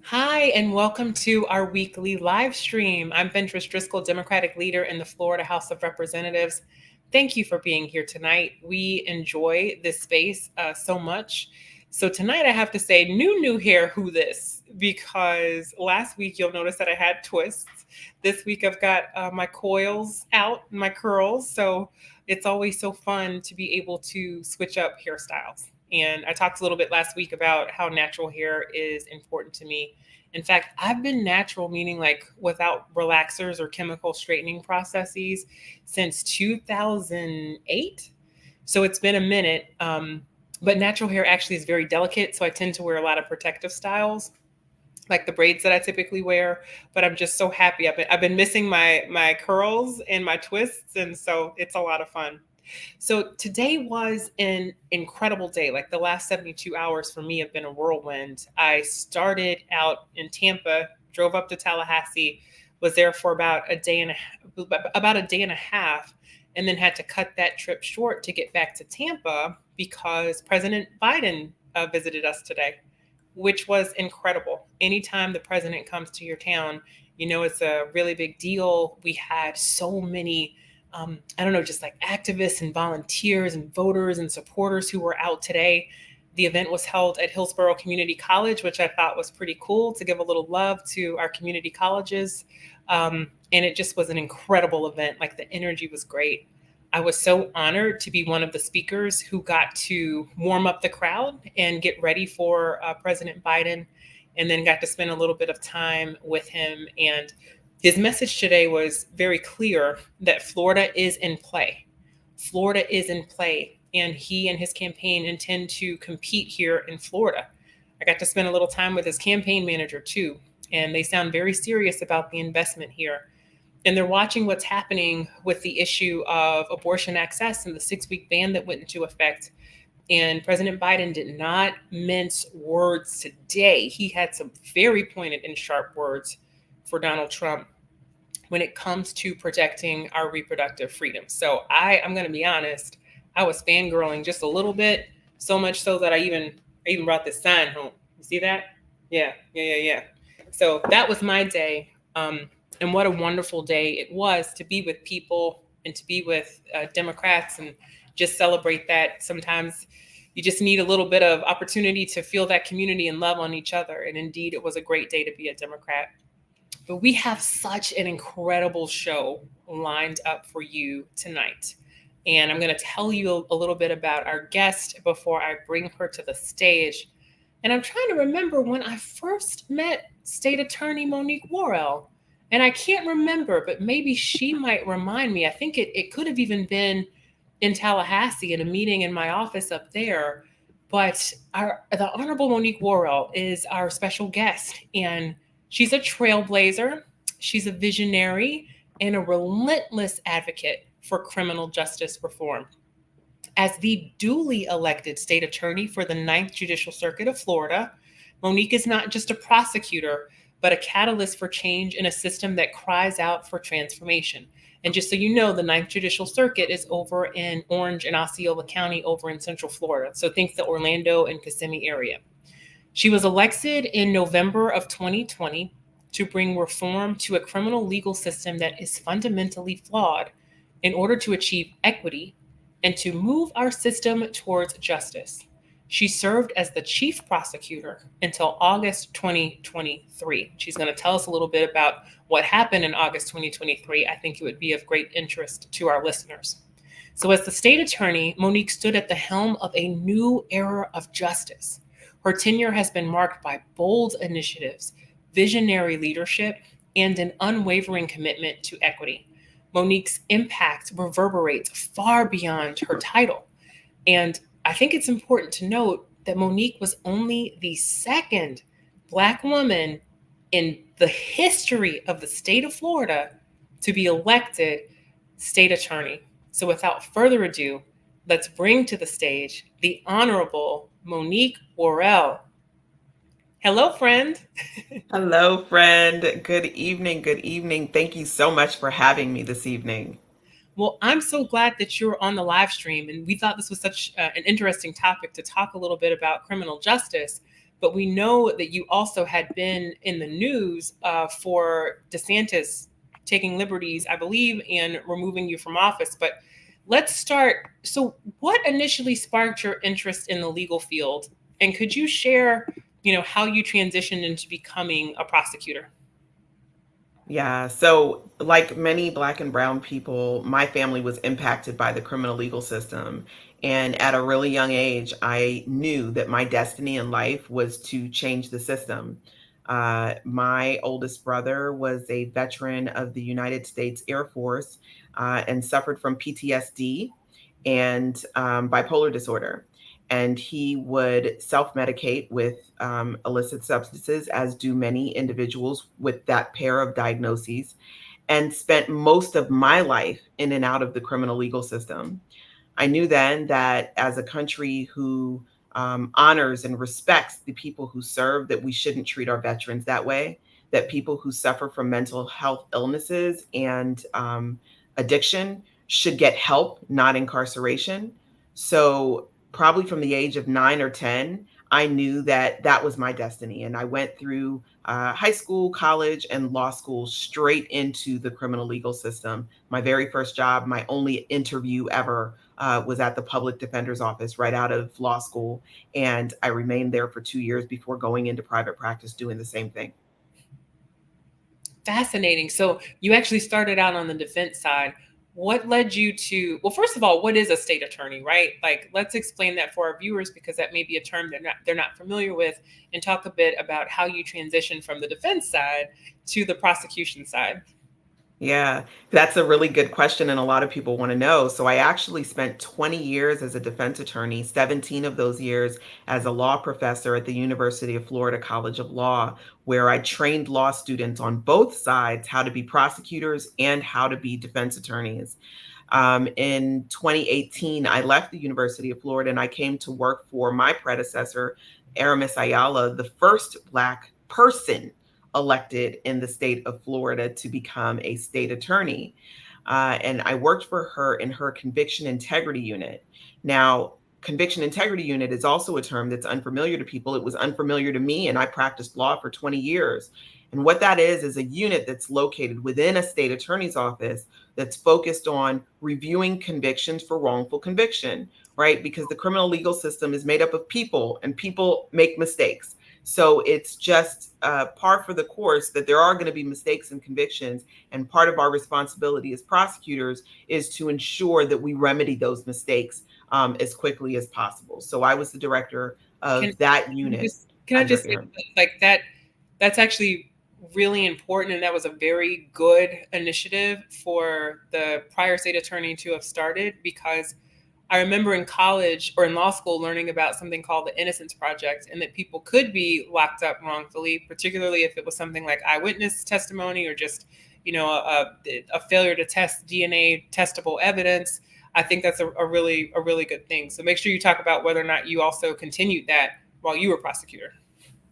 Hi, and welcome to our weekly live stream. I'm Ventress Driskell, Democratic leader in the Florida House of Representatives. Thank you for being here tonight. We enjoy this space so much. So tonight I have to say, new hair, who this? Because last week you'll notice that I had twists. This week I've got my coils out, my curls. So it's always so fun to be able to switch up hairstyles. And I talked a little bit last week about how natural hair is important to me. In fact, I've been natural, meaning like without relaxers or chemical straightening processes since 2008. So it's been a minute. But natural hair actually is very delicate. So I tend to wear a lot of protective styles, like the braids that I typically wear. But I'm just so happy. I've been missing my curls and my twists. And so it's a lot of fun. So today was an incredible day. Like the last 72 hours for me have been a whirlwind. I started out in Tampa, drove up to Tallahassee, was there for about a day and a half, and then had to cut that trip short to get back to Tampa because President Biden visited us today, which was incredible. Anytime the president comes to your town, you know it's a really big deal. We had so many I don't know, just like activists and volunteers and voters and supporters who were out today. The event was held at Hillsborough Community College, which I thought was pretty cool to give a little love to our community colleges. And it just was an incredible event. Like the energy was great. I was so honored to be one of the speakers who got to warm up the crowd and get ready for President Biden, and then got to spend a little bit of time with him. And his message today was very clear that Florida is in play. Florida is in play, and he and his campaign intend to compete here in Florida. I got to spend a little time with his campaign manager too, and they sound very serious about the investment here. And they're watching what's happening with the issue of abortion access and the 6-week ban that went into effect. And President Biden did not mince words today. He had some very pointed and sharp words for Donald Trump when it comes to protecting our reproductive freedom. So I'm going to be honest, I was fangirling just a little bit, so much so that I even brought this sign home. You see that? Yeah. So that was my day. And what a wonderful day it was to be with people and to be with Democrats and just celebrate that. Sometimes you just need a little bit of opportunity to feel that community and love on each other. And indeed, it was a great day to be a Democrat. But we have such an incredible show lined up for you tonight. And I'm going to tell you a little bit about our guest before I bring her to the stage. And I'm trying to remember when I first met State Attorney Monique Worrell. And I can't remember, but maybe she might remind me. I think it could have even been in Tallahassee in a meeting in my office up there. But the Honorable Monique Worrell is our special guest. And she's a trailblazer, she's a visionary, and a relentless advocate for criminal justice reform. As the duly elected state attorney for the Ninth Judicial Circuit of Florida, Monique is not just a prosecutor, but a catalyst for change in a system that cries out for transformation. And just so you know, the Ninth Judicial Circuit is over in Orange and Osceola County over in Central Florida. So think the Orlando and Kissimmee area. She was elected in November of 2020 to bring reform to a criminal legal system that is fundamentally flawed in order to achieve equity and to move our system towards justice. She served as the chief prosecutor until August 2023. She's going to tell us a little bit about what happened in August 2023. I think it would be of great interest to our listeners. So as the state attorney, Monique stood at the helm of a new era of justice. Her tenure has been marked by bold initiatives, visionary leadership, and an unwavering commitment to equity. Monique's impact reverberates far beyond her title. And I think it's important to note that Monique was only the second Black woman in the history of the state of Florida to be elected state attorney. So without further ado, let's bring to the stage the Honorable Monique Worrell. Hello, friend. Hello, friend. Good evening. Good evening. Thank you so much for having me this evening. Well, I'm so glad that you're on the live stream, and we thought this was such an interesting topic to talk a little bit about criminal justice But we know that you also had been in the news for DeSantis taking liberties, I believe, and removing you from office. But let's start. So, what initially sparked your interest in the legal field? And could you share, how you transitioned into becoming a prosecutor? Yeah, so like many Black and Brown people, my family was impacted by the criminal legal system. And at a really young age, I knew that my destiny in life was to change the system. My oldest brother was a veteran of the United States Air Force and suffered from PTSD and bipolar disorder. And he would self medicate with illicit substances, as do many individuals with that pair of diagnoses, and spent most of my life in and out of the criminal legal system. I knew then that as a country who honors and respects the people who serve, that we shouldn't treat our veterans that way, that people who suffer from mental health illnesses and addiction should get help, not incarceration. So, probably from the age of 9 or 10, I knew that that was my destiny. And I went through high school, college, and law school straight into the criminal legal system. My very first job, my only interview ever, was at the public defender's office right out of law school. And I remained there for 2 years before going into private practice doing the same thing. Fascinating. So you actually started out on the defense side. What led you to, well, first of all, what is a state attorney, right? Like, let's explain that for our viewers because that may be a term they're not familiar with, and talk a bit about how you transition from the defense side to the prosecution side. Yeah, that's a really good question, and a lot of people want to know. So, I actually spent 20 years as a defense attorney, 17 of those years as a law professor at the University of Florida College of Law, where I trained law students on both sides how to be prosecutors and how to be defense attorneys. In 2018, I left the University of Florida and I came to work for my predecessor, Aramis Ayala, the first Black person elected in the state of Florida to become a state attorney. And I worked for her in her conviction integrity unit. Now, conviction integrity unit is also a term that's unfamiliar to people. It was unfamiliar to me, and I practiced law for 20 years. And what that is a unit that's located within a state attorney's office that's focused on reviewing convictions for wrongful conviction, right? Because the criminal legal system is made up of people and people make mistakes. So it's just par for the course that there are going to be mistakes and convictions. And part of our responsibility as prosecutors is to ensure that we remedy those mistakes as quickly as possible. So I was the director Can of that unit can I under just say Aaron. like that? That's actually really important, and that was a very good initiative for the prior state attorney to have started, because I remember in college or in law school learning about something called the Innocence Project, and that people could be locked up wrongfully, particularly if it was something like eyewitness testimony or just, a failure to test DNA testable evidence. I think that's a really good thing. So make sure you talk about whether or not you also continued that while you were prosecutor.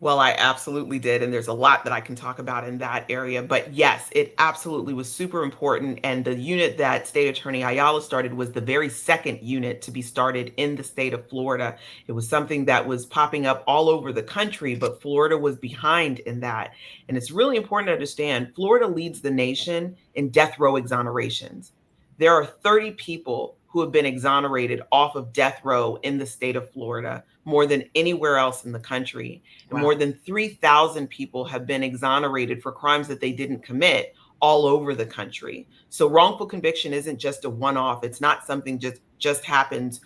Well, I absolutely did. And there's a lot that I can talk about in that area. But yes, it absolutely was super important. And the unit that State Attorney Ayala started was the very second unit to be started in the state of Florida. It was something that was popping up all over the country, but Florida was behind in that. And it's really important to understand Florida leads the nation in death row exonerations. There are 30 people who have been exonerated off of death row in the state of Florida, more than anywhere else in the country. And more Wow. than 3,000 people have been exonerated for crimes that they didn't commit all over the country. So wrongful conviction isn't just a one-off. It's not something just happens,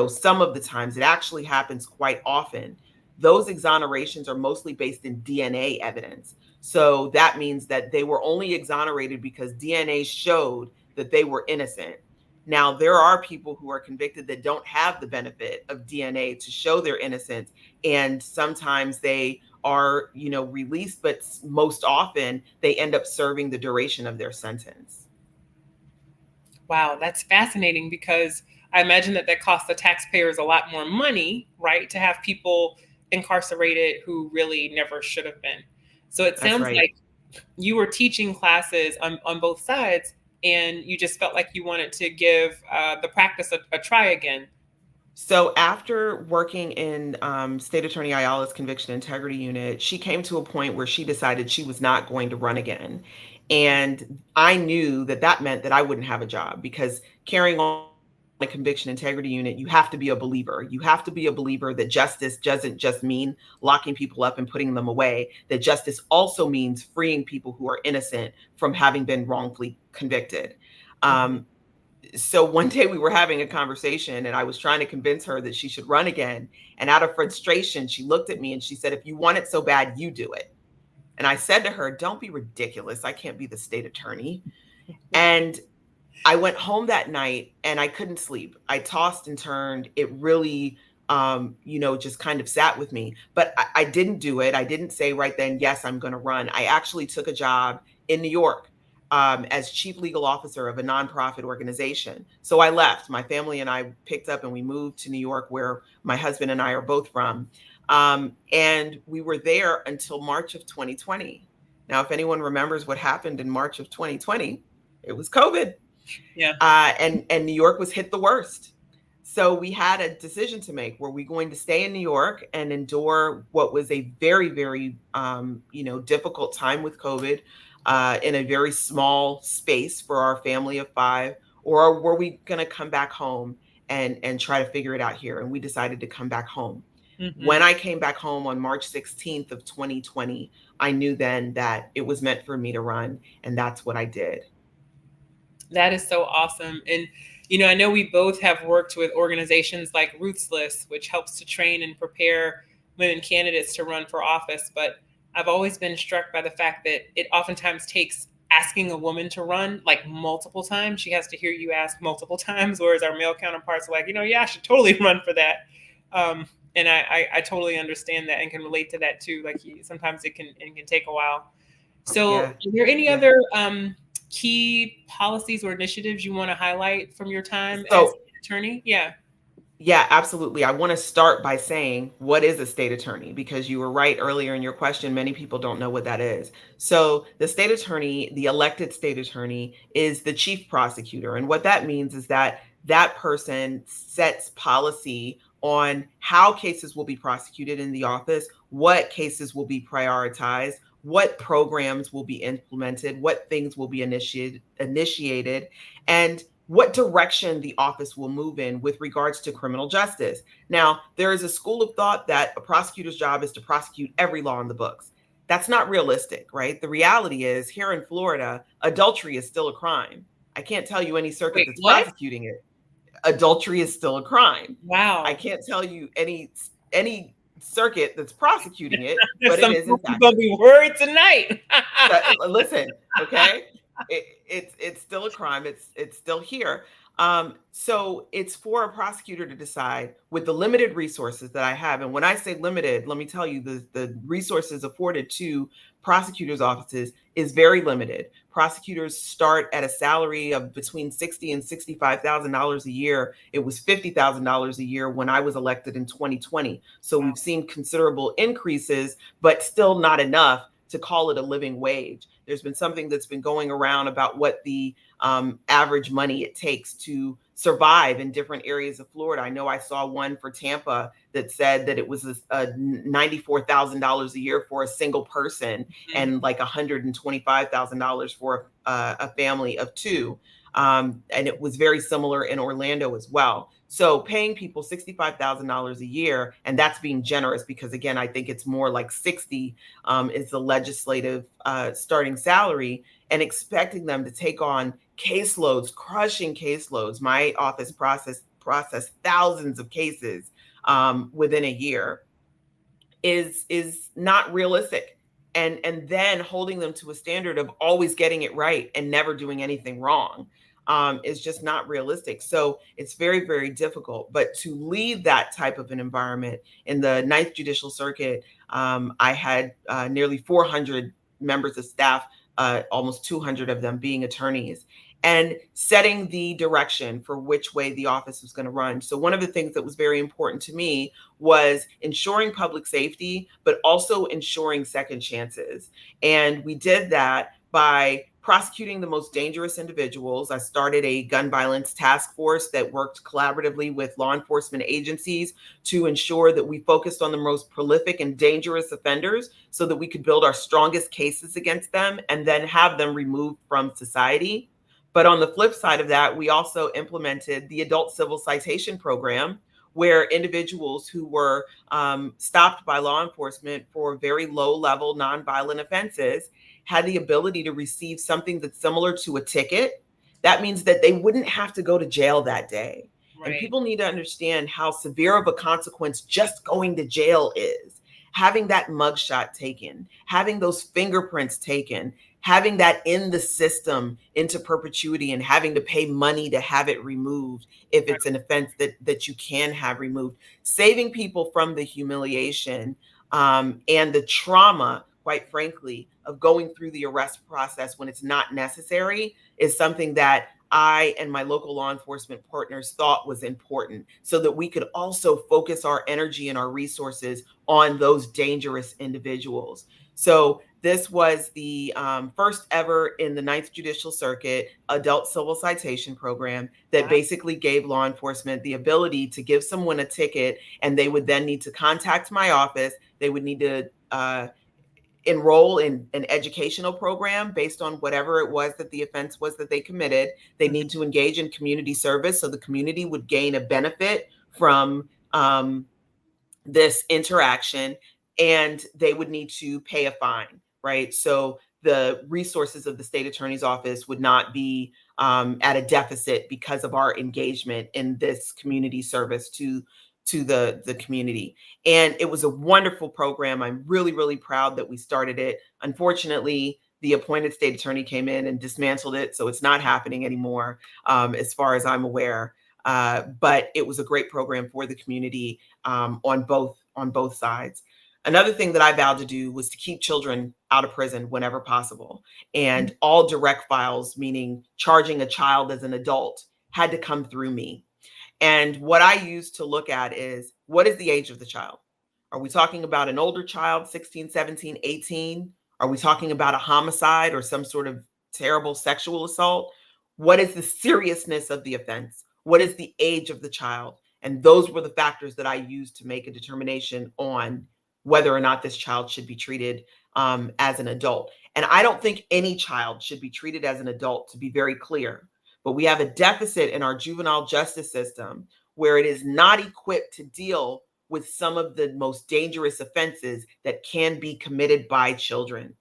some of the times. It actually happens quite often. Those exonerations are mostly based in DNA evidence. So that means that they were only exonerated because DNA showed that they were innocent. Now, there are people who are convicted that don't have the benefit of DNA to show their innocence. And sometimes they are, released, but most often they end up serving the duration of their sentence. Wow, that's fascinating, because I imagine that costs the taxpayers a lot more money, right, to have people incarcerated who really never should have been. So it That's sounds right. like you were teaching classes on both sides, and you just felt like you wanted to give the practice a try again. So after working in State Attorney Ayala's Conviction Integrity Unit, she came to a point where she decided she was not going to run again. And I knew that that meant that I wouldn't have a job because carrying on a conviction integrity unit, you have to be a believer. You have to be a believer that justice doesn't just mean locking people up and putting them away, that justice also means freeing people who are innocent from having been wrongfully convicted. Mhm. Um, so one day we were having a conversation and I was trying to convince her that she should run again. And out of frustration, she looked at me and she said, "If you want it so bad, you do it." And I said to her, "Don't be ridiculous. I can't be the state attorney." And I went home that night and I couldn't sleep. I tossed and turned. It really, just kind of sat with me. But I didn't do it. I didn't say right then, yes, I'm going to run. I actually took a job in New York as chief legal officer of a nonprofit organization. So I left. My family and I picked up and we moved to New York, where my husband and I are both from. And we were there until March of 2020. Now, if anyone remembers what happened in March of 2020, it was COVID. Yeah. And New York was hit the worst. So we had a decision to make. Were we going to stay in New York and endure what was a very, very, difficult time with COVID in a very small space for our family of five, or were we going to come back home and try to figure it out here? And we decided to come back home. When Mhm. I came back home on March 16th of 2020, I knew then that it was meant for me to run, and that's what I did. That is so awesome. And, I know we both have worked with organizations like Ruthless, which helps to train and prepare women candidates to run for office. But I've always been struck by the fact that it oftentimes takes asking a woman to run like multiple times. She has to hear you ask multiple times, whereas our male counterparts are like, yeah, I should totally run for that. And I totally understand that and can relate to that too. Like sometimes it can take a while. So, Yeah. are there any Yeah. other key policies or initiatives you want to highlight from your time as So attorney? Yeah. yeah, absolutely. I want to start by saying, what is a state attorney? Because you were right earlier in your question, many people don't know what that is. So, the state attorney, the elected state attorney, is the chief prosecutor. And what that means is that that person sets policy on how cases will be prosecuted in the office, what cases will be prioritized, what programs will be implemented, what things will be initiated, and what direction the office will move in with regards to criminal justice. Now, there is a school of thought that a prosecutor's job is to prosecute every law in the books. That's not realistic, right? The reality is, here in Florida, adultery is still a crime. I can't tell you any circuit Wait, that's what? prosecuting it. Adultery is still a crime. I Wow. can't tell you any circuit that's prosecuting it, There's but it some is in people fact. gonna be worried tonight. Listen, okay, it's still a crime. It's still here. So it's for a prosecutor to decide with the limited resources that I have. And when I say limited, let me tell you, the resources afforded to prosecutors' offices is very limited. Prosecutors start at a salary of between $60,000 and $65,000 a year. It was $50,000 a year when I was elected in 2020. So Wow. we've seen considerable increases, but still not enough to call it a living wage. There's been something that's been going around about what the average money it takes to survive in different areas of Florida. I know I saw one for Tampa that said that it was $94,000 a year for a single person Mhm. and like $125,000 for a family of two. And it was very similar in Orlando as well. So paying people $65,000 a year, and that's being generous because again, I think it's more like 60 is the legislative starting salary, and expecting them to take on caseloads, crushing caseloads. My office process thousands of cases within a year is not realistic. And then holding them to a standard of always getting it right and never doing anything wrong is just not realistic. So it's very, very difficult. But to lead that type of an environment in the Ninth Judicial Circuit, I had nearly 400 members of staff, almost 200 of them being attorneys, and setting the direction for which way the office was going to run. So one of the things that was very important to me was ensuring public safety, but also ensuring second chances. And we did that by prosecuting the most dangerous individuals. I started a gun violence task force that worked collaboratively with law enforcement agencies to ensure that we focused on the most prolific and dangerous offenders so that we could build our strongest cases against them and then have them removed from society. But on the flip side of that, we also implemented the adult civil citation program, where individuals who were stopped by law enforcement for very low level nonviolent offenses had the ability to receive something that's similar to a ticket. That means that they wouldn't have to go to jail that day. And Right. people need to understand how severe of a consequence just going to jail is. Having that mugshot taken, having those fingerprints taken, having that in the system into perpetuity, and having to pay money to have it removed if Right. it's an offense that you can have removed, saving people from the humiliation and the trauma, quite frankly, of going through the arrest process when it's not necessary is something that I and my local law enforcement partners thought was important so that we could also focus our energy and our resources on those dangerous individuals. So this was the first ever in the Ninth Judicial Circuit adult civil citation program that Wow. basically gave law enforcement the ability to give someone a ticket, and they would then need to contact my office. They would need to enroll in an educational program based on whatever it was that the offense was that they committed. They Mhm. need to engage in community service so the community would gain a benefit from this interaction, and they would need to pay a fine, right? So the resources of the state attorney's office would not be at a deficit because of our engagement in this community service to the community. And it was a wonderful program. I'm really, really proud that we started it. Unfortunately, the appointed state attorney came in and dismantled it, so it's not happening anymore, as far as I'm aware. But it was a great program for the community on both sides. Another thing that I vowed to do was to keep children out of prison whenever possible. And all direct files, meaning charging a child as an adult, had to come through me. And what I use to look at is, what is the age of the child? Are we talking about an older child, 16, 17, 18? Are we talking about a homicide or some sort of terrible sexual assault? What is the seriousness of the offense? What is the age of the child? And those were the factors that I used to make a determination on whether or not this child should be treated as an adult. And I don't think any child should be treated as an adult, to be very clear. But we have a deficit in our juvenile justice system where it is not equipped to deal with some of the most dangerous offenses that can be committed by children.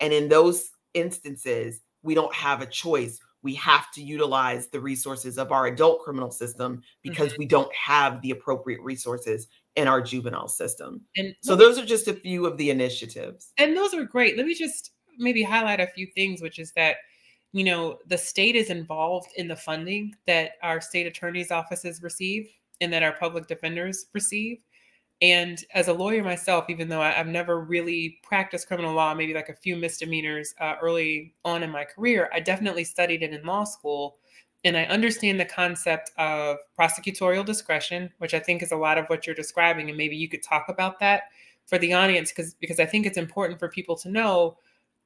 And in those instances, we don't have a choice. We have to utilize the resources of our adult criminal system because Mhm. we don't have the appropriate resources in our juvenile system. And So let me those are just a few of the initiatives. and those are great. Let me just maybe highlight a few things, which is that, the state is involved in the funding that our state attorney's offices receive and that our public defenders receive. And as a lawyer myself, even though I've never really practiced criminal law, maybe like a few misdemeanors early on in my career, I definitely studied it in law school. And I understand the concept of prosecutorial discretion, which I think is a lot of what you're describing. And maybe you could talk about that for the audience, because I think it's important for people to know,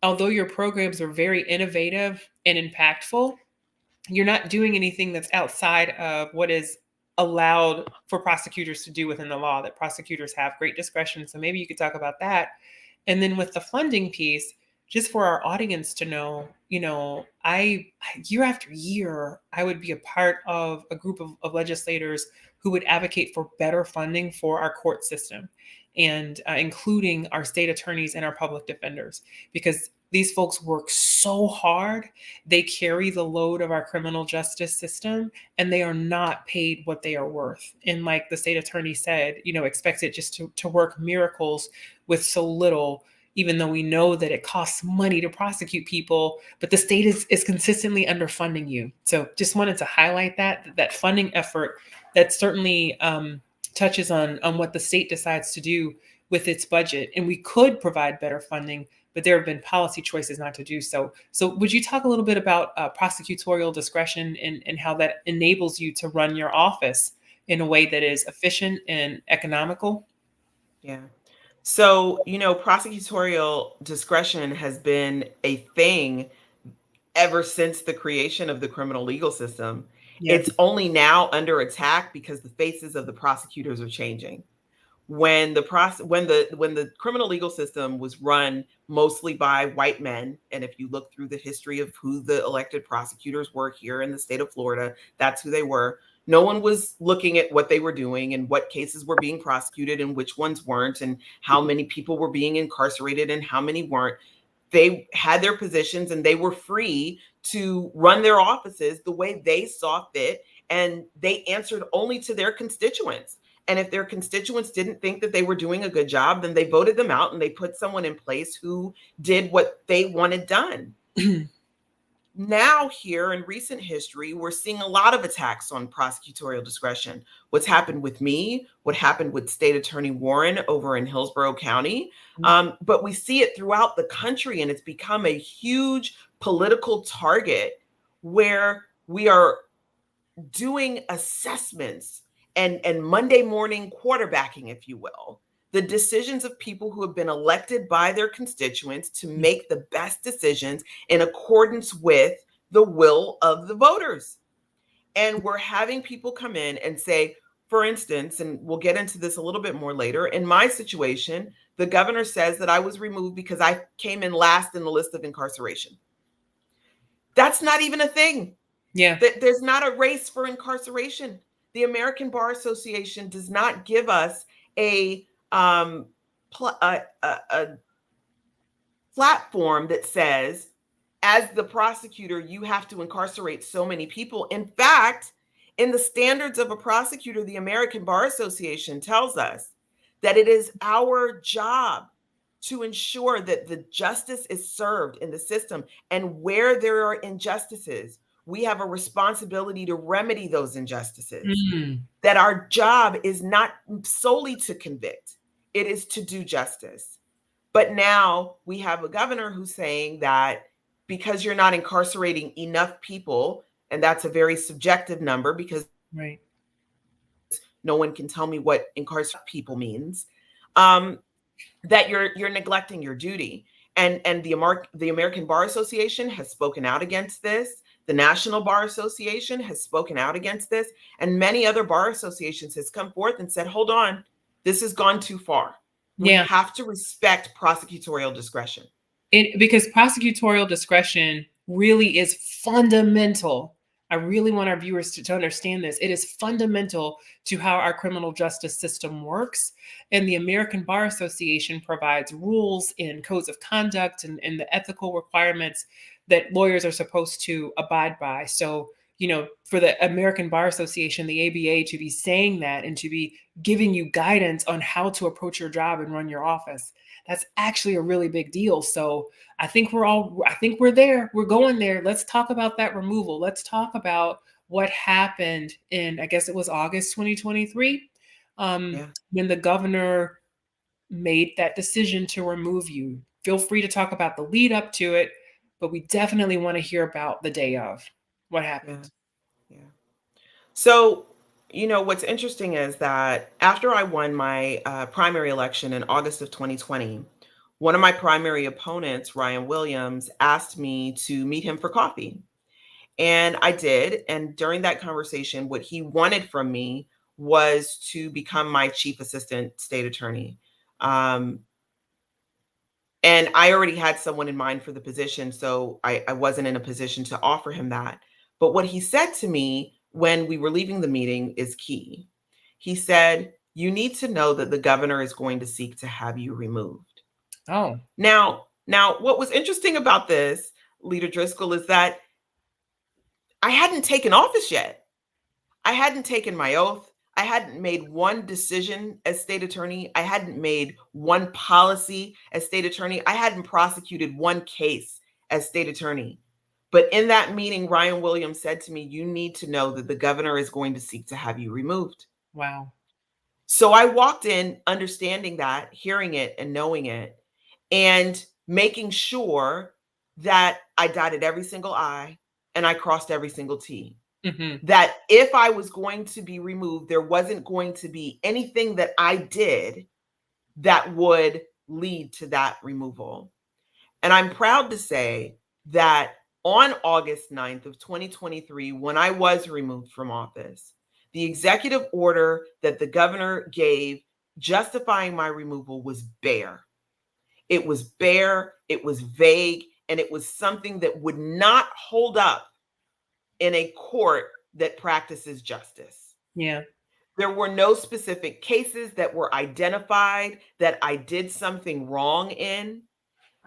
although your programs are very innovative and impactful, you're not doing anything that's outside of what is allowed for prosecutors to do within the law, that prosecutors have great discretion. So maybe you could talk about that. And then with the funding piece, just for our audience to know, I year after year, I would be a part of a group of legislators who would advocate for better funding for our court system, and including our state attorneys and our public defenders, because these folks work so hard. They carry the load of our criminal justice system, and they are not paid what they are worth. And like the state attorney said, expects it just to work miracles with so little, even though we know that it costs money to prosecute people, but the state is consistently underfunding you. So just wanted to highlight that funding effort that certainly touches on what the state decides to do with its budget. And we could provide better funding, but there have been policy choices not to do so. So would you talk a little bit about prosecutorial discretion, and how that enables you to run your office in a way that is efficient and economical? Yeah. So, prosecutorial discretion has been a thing ever since the creation of the criminal legal system. Yeah. It's only now under attack because the faces of the prosecutors are changing. When the criminal legal system was run mostly by white men, and if you look through the history of who the elected prosecutors were here in the state of Florida, that's who they were. No one was looking at what they were doing and what cases were being prosecuted and which ones weren't, and how many people were being incarcerated and how many weren't. They had their positions and they were free to run their offices the way they saw fit, and they answered only to their constituents. And if their constituents didn't think that they were doing a good job, then they voted them out and they put someone in place who did what they wanted done. Now, here in recent history, we're seeing a lot of attacks on prosecutorial discretion. What's happened with me, what happened with State Attorney Warren over in Hillsborough County. But we see it throughout the country, and it's become a huge political target where we are doing assessments and Monday morning quarterbacking, if you will, the decisions of people who have been elected by their constituents to make the best decisions in accordance with the will of the voters. And we're having people come in and say, for instance, and we'll get into this a little bit more later, in my situation, the governor says that I was removed because I came in last in the list of incarceration. That's not even a thing. Yeah. There's not a race for incarceration. The American Bar Association does not give us a platform that says, as the prosecutor, you have to incarcerate so many people. In fact, in the standards of a prosecutor, the American Bar Association tells us that it is our job to ensure that the justice is served in the system. And where there are injustices, we have a responsibility to remedy those injustices. That our job is not solely to convict, it is to do justice. But now we have a governor who's saying that because you're not incarcerating enough people, and that's a very subjective number because Right. no one can tell me what incarcerate people means, that you're neglecting your duty. And the American Bar Association has spoken out against this. The National Bar Association has spoken out against this, and many other bar associations has come forth and said, hold on, this has gone too far. We Yeah. have to respect prosecutorial discretion. Because prosecutorial discretion really is fundamental. I really want our viewers to understand this. It is fundamental to how our criminal justice system works. And the American Bar Association provides rules and codes of conduct and the ethical requirements that lawyers are supposed to abide by. So, for the American Bar Association, the ABA, to be saying that and to be giving you guidance on how to approach your job and run your office, that's actually a really big deal. So I think we're there. We're going there. Let's talk about that removal. Let's talk about what happened in, I guess it was August 2023, when the governor made that decision to remove you. Feel free to talk about the lead up to it, but we definitely want to hear about the day of. What happened? Yeah. So, what's interesting is that after I won my primary election in August of 2020, one of my primary opponents, Ryan Williams, asked me to meet him for coffee. And I did. And during that conversation, what he wanted from me was to become my chief assistant state attorney. And I already had someone in mind for the position, so I wasn't in a position to offer him that. But what he said to me when we were leaving the meeting is key. He said, you need to know that the governor is going to seek to have you removed. Oh. Now, what was interesting about this, Leader Driskell, is that I hadn't taken office yet. I hadn't taken my oath. I hadn't made one decision as state attorney. I hadn't made one policy as state attorney. I hadn't prosecuted one case as state attorney. But in that meeting, Ryan Williams said to me, you need to know that the governor is going to seek to have you removed. Wow. So I walked in understanding that, hearing it and knowing it, and making sure that I dotted every single I and I crossed every single T. That if I was going to be removed, there wasn't going to be anything that I did that would lead to that removal. And I'm proud to say that On August 9th of 2023, when I was removed from office, the executive order that the governor gave justifying my removal was bare. It was bare, it was vague, and it was something that would not hold up in a court that practices justice. Yeah. There were no specific cases that were identified that I did something wrong in.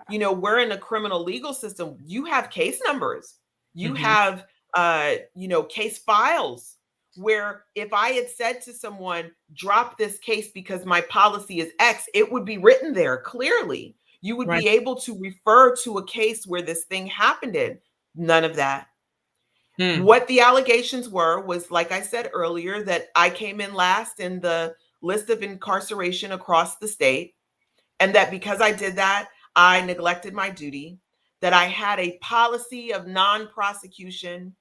You know, we're in a criminal legal system. You have case numbers. You Hmm. have case files where if I had said to someone, drop this case because my policy is X, it would be written there clearly. You would Right. be able to refer to a case where this thing happened in. None of that. Hmm. What the allegations were was, like I said earlier, that I came in last in the list of incarceration across the state, and that because I did that, I neglected my duty, that I had a policy of non-prosecution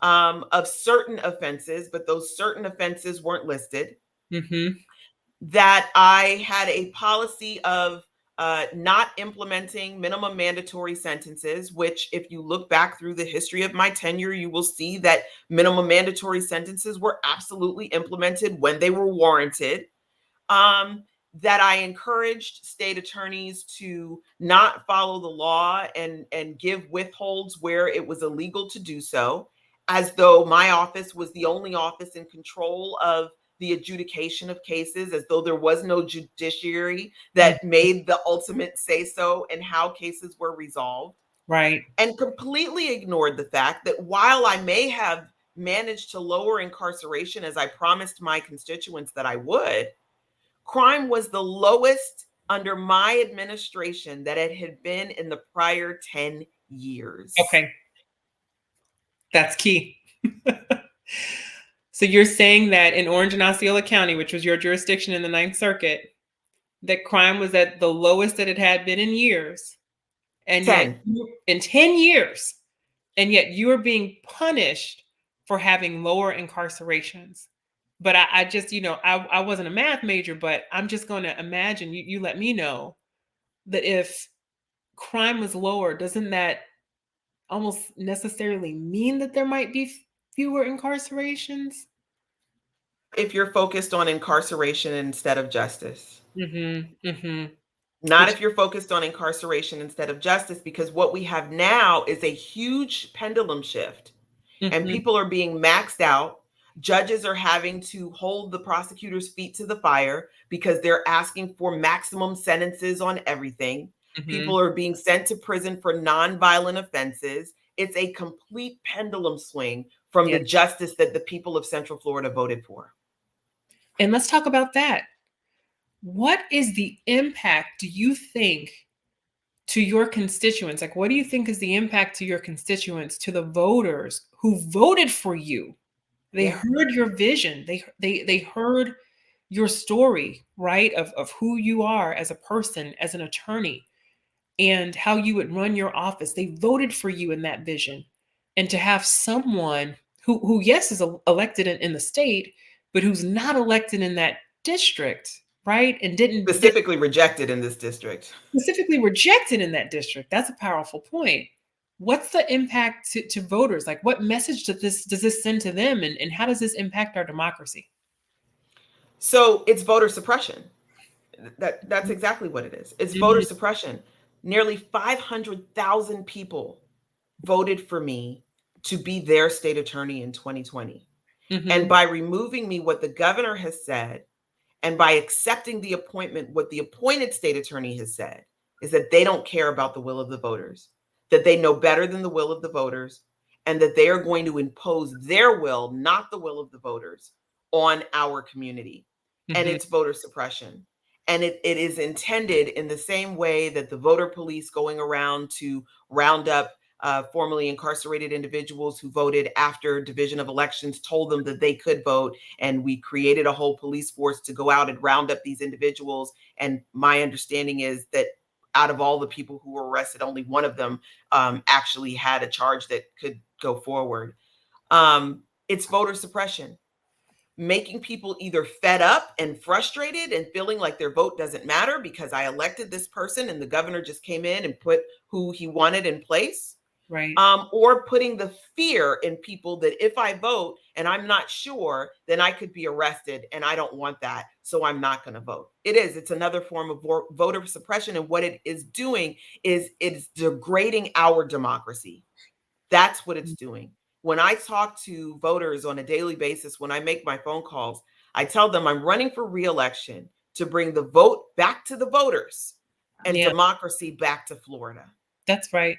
of certain offenses, but those certain offenses weren't listed, Hmm. that I had a policy of not implementing minimum mandatory sentences, which, if you look back through the history of my tenure, you will see that minimum mandatory sentences were absolutely implemented when they were warranted. Um, that I encouraged state attorneys to not follow the law and give withholds where it was illegal to do so, as though my office was the only office in control of the adjudication of cases, as though there was no judiciary that made the ultimate say so in how cases were resolved, Right. and completely ignored the fact that while I may have managed to lower incarceration as I promised my constituents that I would, crime was the lowest under my administration that it had been in the prior 10 years. Okay. That's key. So you're saying that in Orange and Osceola County, which was your jurisdiction in the Ninth Circuit, that crime was at the lowest that it had been in years, and yet 10. in 10 years, and yet you are being punished for having lower incarcerations. But I just, I wasn't a math major, but I'm just going to imagine, you let me know that if crime was lower, doesn't that almost necessarily mean that there might be fewer incarcerations? If you're focused on incarceration instead of justice. Mhm, mhm. Not Which if you're focused on incarceration instead of justice, because what we have now is a huge pendulum shift, and mhm, people are being maxed out. Judges are having to hold the prosecutor's feet to the fire because they're asking for maximum sentences on everything. mhm. People are being sent to prison for nonviolent offenses. It's a complete pendulum swing from Yeah. the justice that the people of Central Florida voted for. And let's talk about that. What is the impact, do you think, to your constituents? Like, what do you think is the impact to your constituents, to the voters who voted for you? They Yeah. heard your vision. They heard your story, right? Of who you are as a person, as an attorney, and how you would run your office. They voted for you in that vision. And to have someone who yes, is elected in the state, but who's not elected in that district, right? And didn't get Specifically rejected in this district. specifically rejected in that district. That's a powerful point. What's the impact to voters? Like, what message does this send to them, and how does this impact our democracy? So it's voter suppression. That's exactly what it is. It's voter Mhm, suppression. Nearly 500,000 people voted for me to be their state attorney in 2020. And mhm, by removing me, what the governor has said, and by accepting the appointment, what the appointed state attorney has said is that they don't care about the will of the voters, that they know better than the will of the voters, and that they are going to impose their will, not the will of the voters, on our community. And mhm, it's voter suppression. And it is intended in the same way that the voter police going around to round up formerly incarcerated individuals who voted after division of elections told them that they could vote, and we created a whole police force to go out and round up these individuals. And my understanding is that out of all the people who were arrested, only one of them actually had a charge that could go forward. It's voter suppression, making people either fed up and frustrated and feeling like their vote doesn't matter because I elected this person and the governor just came in and put who he wanted in place, Right. or putting the fear in people that if I vote and I'm not sure, then I could be arrested, and I don't want that, so I'm not going to vote. It's another form of voter suppression, and what it is doing is it's degrading our democracy. That's what it's doing. When I talk to voters on a daily basis, when I make my phone calls, I tell them I'm running for reelection to bring the vote back to the voters and Yeah, democracy back to Florida. that's right.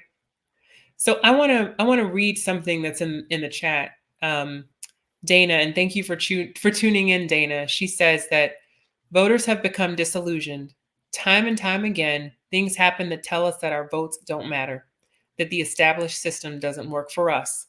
So I want to read something that's in the chat. Um, Dana, and thank you for tuning in, Dana. She says that voters have become disillusioned. Time and time again, things happen that tell us that our votes don't matter, that the established system doesn't work for us.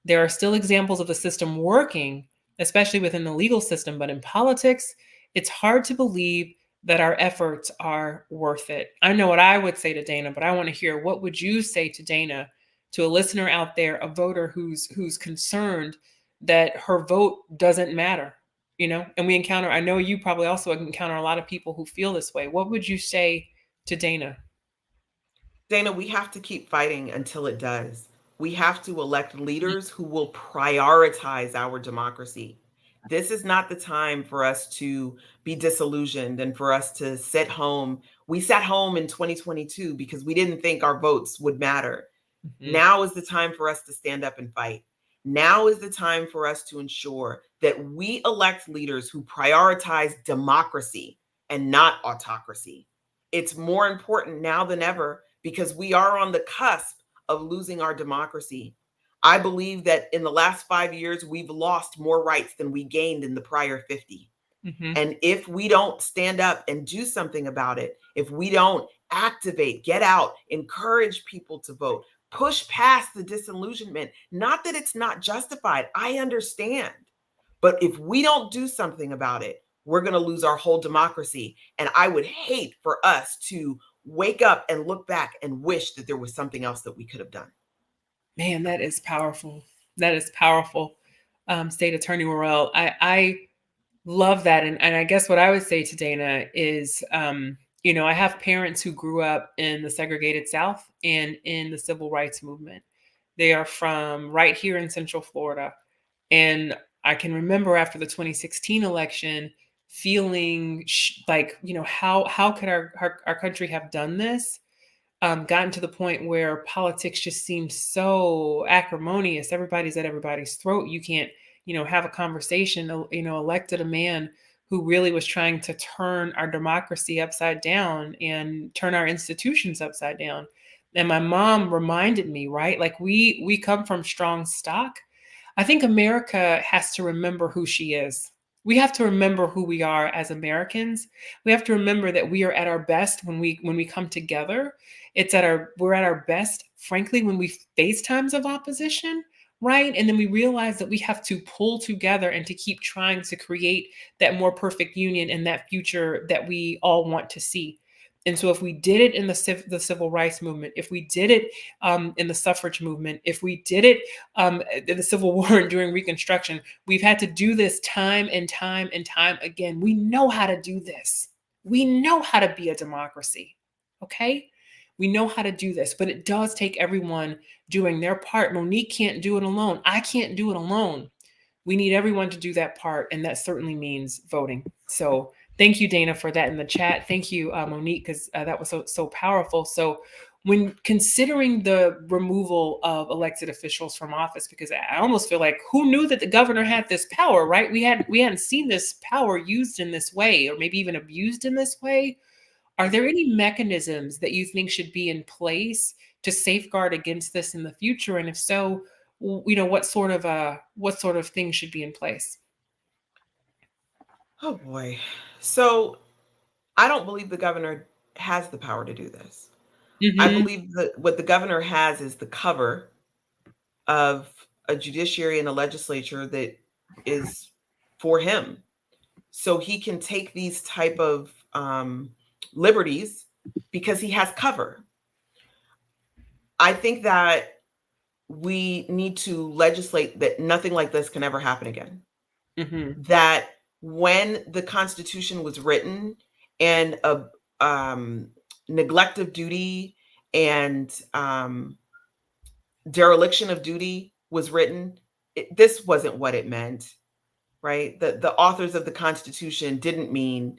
There are still examples of the system working, especially within the legal system, but in politics, it's hard to believe that our efforts are worth it. I know what I would say to Dana, but I want to hear what would you say to Dana, to a listener out there, a voter who's concerned that her vote doesn't matter, And we encounter, I know you probably also encounter a lot of people who feel this way. What would you say to Dana? Dana, we have to keep fighting until it does. We have to elect leaders who will prioritize our democracy. This is not the time for us to be disillusioned and for us to sit home. We sat home in 2022 because we didn't think our votes would matter. Mhm. Now is the time for us to stand up and fight. Now is the time for us to ensure that we elect leaders who prioritize democracy and not autocracy. It's more important now than ever because we are on the cusp of losing our democracy. I believe that in the last 5 years, we've lost more rights than we gained in the prior 50. Mhm. And if we don't stand up and do something about it, if we don't activate, get out, encourage people to vote, push past the disillusionment, not that it's not justified, I understand. But if we don't do something about it, we're going to lose our whole democracy. And I would hate for us to wake up and look back and wish that there was something else that we could have done. Man, that is powerful. That is powerful. State Attorney Worrell, I love that. And I guess what I would say to Dana is, I have parents who grew up in the segregated South and in the civil rights movement. They are from right here in Central Florida. And I can remember after the 2016 election feeling like, how could our country have done this? Gotten to the point where politics just seems so acrimonious. Everybody's at everybody's throat. You can't, have a conversation. Elected a man who really was trying to turn our democracy upside down and turn our institutions upside down. And my mom reminded me, right? Like we come from strong stock. I think America has to remember who she is. We have to remember who we are as Americans. We have to remember that we are at our best when we come together. We're at our best, frankly, when we face times of opposition, right? And then we realize that we have to pull together and to keep trying to create that more perfect union and that future that we all want to see. And so, if we did it in the civil rights movement, if we did it in the suffrage movement, if we did it in the Civil War and during Reconstruction, we've had to do this time and time and time again. We know how to do this. We know how to be a democracy. Okay? We know how to do this, but it does take everyone doing their part. Monique can't do it alone. I can't do it alone. We need everyone to do that part, and that certainly means voting. So thank you, Dana, for that in the chat. Thank you, Monique, because that was so powerful. So when considering the removal of elected officials from office, because I almost feel like who knew that the governor had this power, right? We hadn't seen this power used in this way, or maybe even abused in this way. Are there any mechanisms that you think should be in place to safeguard against this in the future? And if so, what sort of things should be in place? Oh boy. So I don't believe the governor has the power to do this. I Hmm. believe that what the governor has is the cover of a judiciary and a legislature that is for him. So he can take these type of liberties because he has cover. I think that we need to legislate that nothing like this can ever happen again. Hmm. That when the Constitution was written and a neglect of duty and dereliction of duty was written, this wasn't what it meant, right? The authors of the Constitution didn't mean,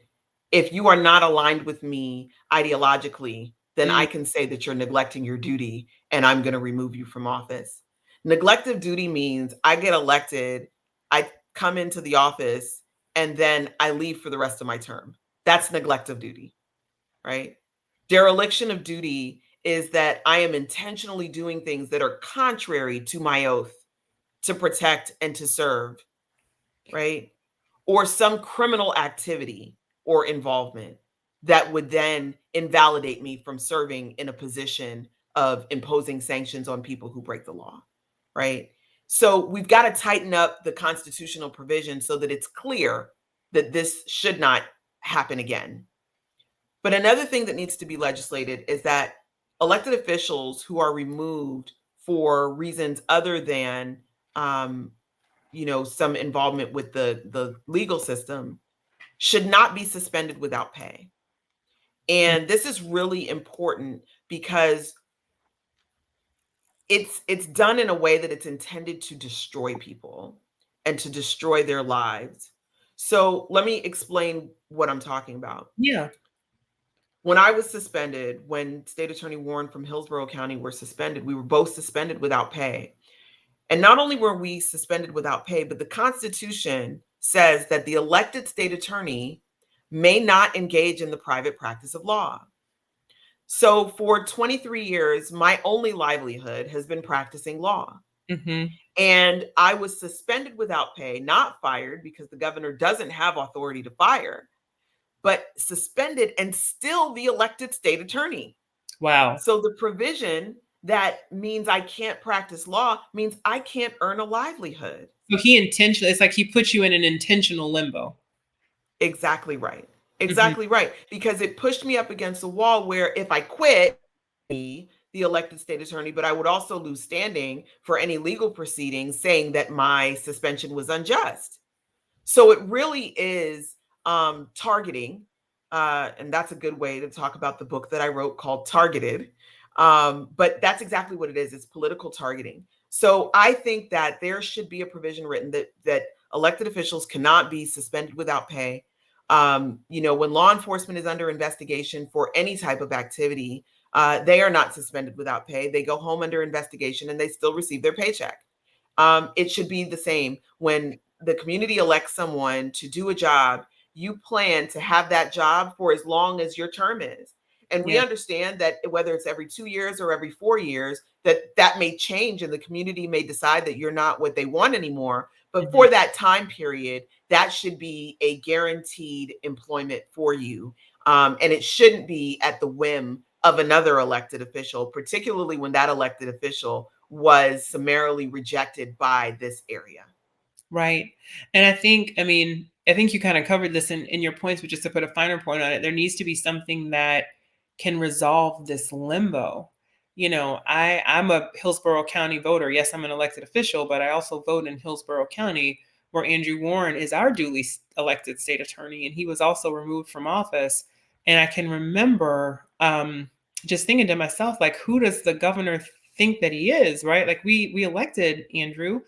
if you are not aligned with me ideologically, then Mm, I can say that you're neglecting your duty and I'm going to remove you from office. Neglect of duty means I get elected, I come into the office, and then I leave for the rest of my term. That's neglect of duty, right? Dereliction of duty is that I am intentionally doing things that are contrary to my oath to protect and to serve, right? Or some criminal activity or involvement that would then invalidate me from serving in a position of imposing sanctions on people who break the law, right? So we've got to tighten up the constitutional provision so that it's clear that this should not happen again. But another thing that needs to be legislated is that elected officials who are removed for reasons other than um, some involvement with the legal system should not be suspended without pay. mm, And this is really important because it's done in a way that it's intended to destroy people and to destroy their lives. So let me explain what I'm talking about. yeah. When I was suspended, when State Attorney Warren from Hillsborough County were suspended, we were both suspended without pay. And not only were we suspended without pay, but the Constitution says that the elected state attorney may not engage in the private practice of law. So for 23 years, my only livelihood has been practicing law. Hmm. And I was suspended without pay, not fired because the governor doesn't have authority to fire, but suspended and still the elected state attorney. Wow. So the provision that means I can't practice law means I can't earn a livelihood. So he intentionally, it's like he put you in an intentional limbo. Exactly right. Hmm. Exactly right. Because it pushed me up against the wall where if I quit, the elected state attorney, but I would also lose standing for any legal proceedings saying that my suspension was unjust. So it really is targeting. And that's a good way to talk about the book that I wrote called Targeted. But that's exactly what it is. It's political targeting. So I think that there should be a provision written that elected officials cannot be suspended without pay. When law enforcement is under investigation for any type of activity, they are not suspended without pay. They go home under investigation and they still receive their paycheck. It should be the same when the community elects someone to do a job. You plan to have that job for as long as your term is. And we Yeah. understand that whether it's every 2 years or every 4 years, that may change and the community may decide that you're not what they want anymore. But Hmm. for that time period, that should be a guaranteed employment for you. And it shouldn't be at the whim of another elected official, particularly when that elected official was summarily rejected by this area. Right. And I think you kind of covered this in your points, but just to put a finer point on it, there needs to be something that can resolve this limbo. I'm a Hillsborough County voter. Yes, I'm an elected official, but I also vote in Hillsborough County, where Andrew Warren is our duly elected state attorney, and he was also removed from office. And I can remember just thinking to myself, like, who does the governor think that he is, right? Like we elected Andrew,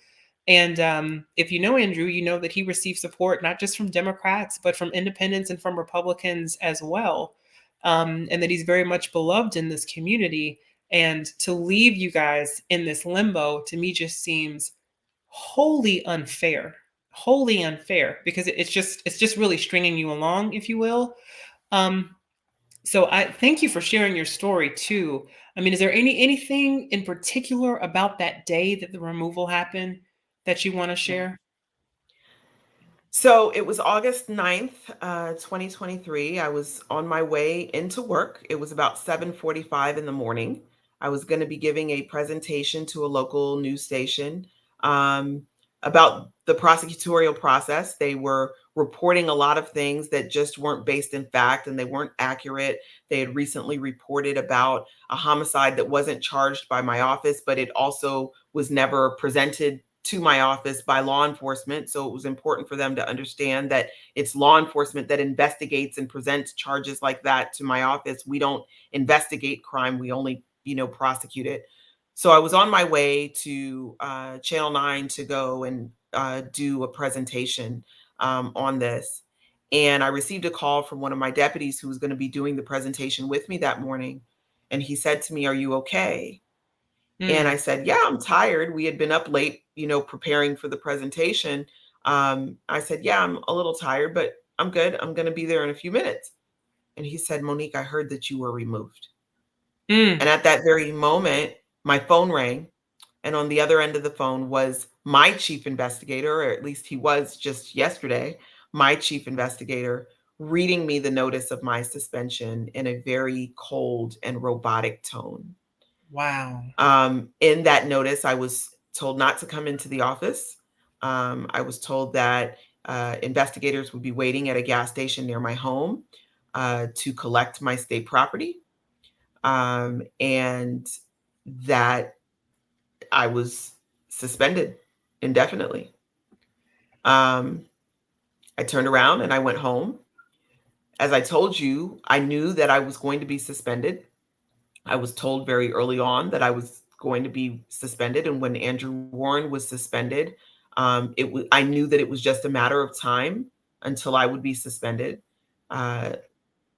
and if you know Andrew, you know that he received support not just from Democrats, but from independents and from Republicans as well. And that he's very much beloved in this community. And to leave you guys in this limbo to me just seems wholly unfair, because it's just really stringing you along, if you will. Um, so I thank you for sharing your story too. I mean, is there anything in particular about that day that the removal happened that you want to Yeah. share? So it was August 9th, 2023. I was on my way into work. It was about 7:45 in the morning. I was going to be giving a presentation to a local news station um, about the prosecutorial process. They were reporting a lot of things that just weren't based in fact and they weren't accurate. They had recently reported about a homicide that wasn't charged by my office, but it also was never presented to my office by law enforcement. So it was important for them to understand that it's law enforcement that investigates and presents charges like that to my office. We don't investigate crime, we only, prosecute it. So I was on my way to Channel 9 to go and do a presentation on this. And I received a call from one of my deputies who was going to be doing the presentation with me that morning. And he said to me, "Are you okay?" And I Mm. said, "Yeah, I'm tired. We had been up late, preparing for the presentation." I said, "Yeah, I'm a little tired, but I'm good. I'm going to be there in a few minutes." And he said, "Monique, I heard that you were removed." Mm. And at that very moment, my phone rang. And on the other end of the phone was my chief investigator, or at least he was just yesterday, my chief investigator, reading me the notice of my suspension in a very cold and robotic tone. Wow. In that notice, I was told not to come into the office. I was told that investigators would be waiting at a gas station near my home to collect my state property, and that I was suspended indefinitely. Um, I turned around and I went home. As I told you, I knew that I was going to be suspended. I was told very early on that I was going to be suspended, and when Andrew Warren was suspended, I knew that it was just a matter of time until I would be suspended. Uh,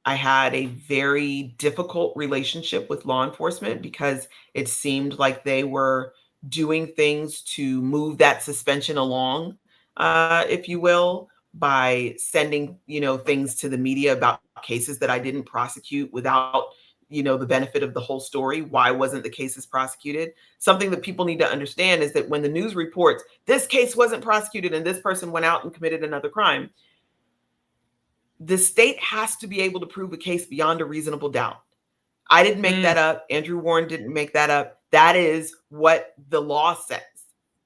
I had a very difficult relationship with law enforcement because it seemed like they were doing things to move that suspension along, if you will, by sending, things to the media about cases that I didn't prosecute without, the benefit of the whole story. Why wasn't the cases prosecuted? Something that people need to understand is that when the news reports this case wasn't prosecuted and this person went out and committed another crime, the state has to be able to prove a case beyond a reasonable doubt. I didn't make Mm. that up. Andrew Warren didn't make that up. That is what the law says.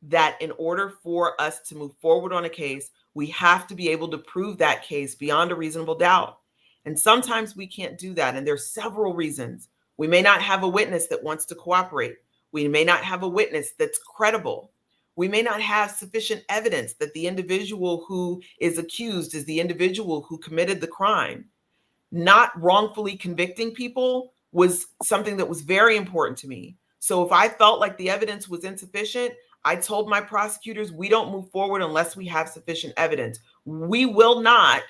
That in order for us to move forward on a case, we have to be able to prove that case beyond a reasonable doubt. And sometimes we can't do that. And there's several reasons. We may not have a witness that wants to cooperate. We may not have a witness that's credible. We may not have sufficient evidence that the individual who is accused is the individual who committed the crime. Not wrongfully convicting people was something that was very important to me. So if I felt like the evidence was insufficient, I told my prosecutors, we don't move forward unless we have sufficient evidence. We will not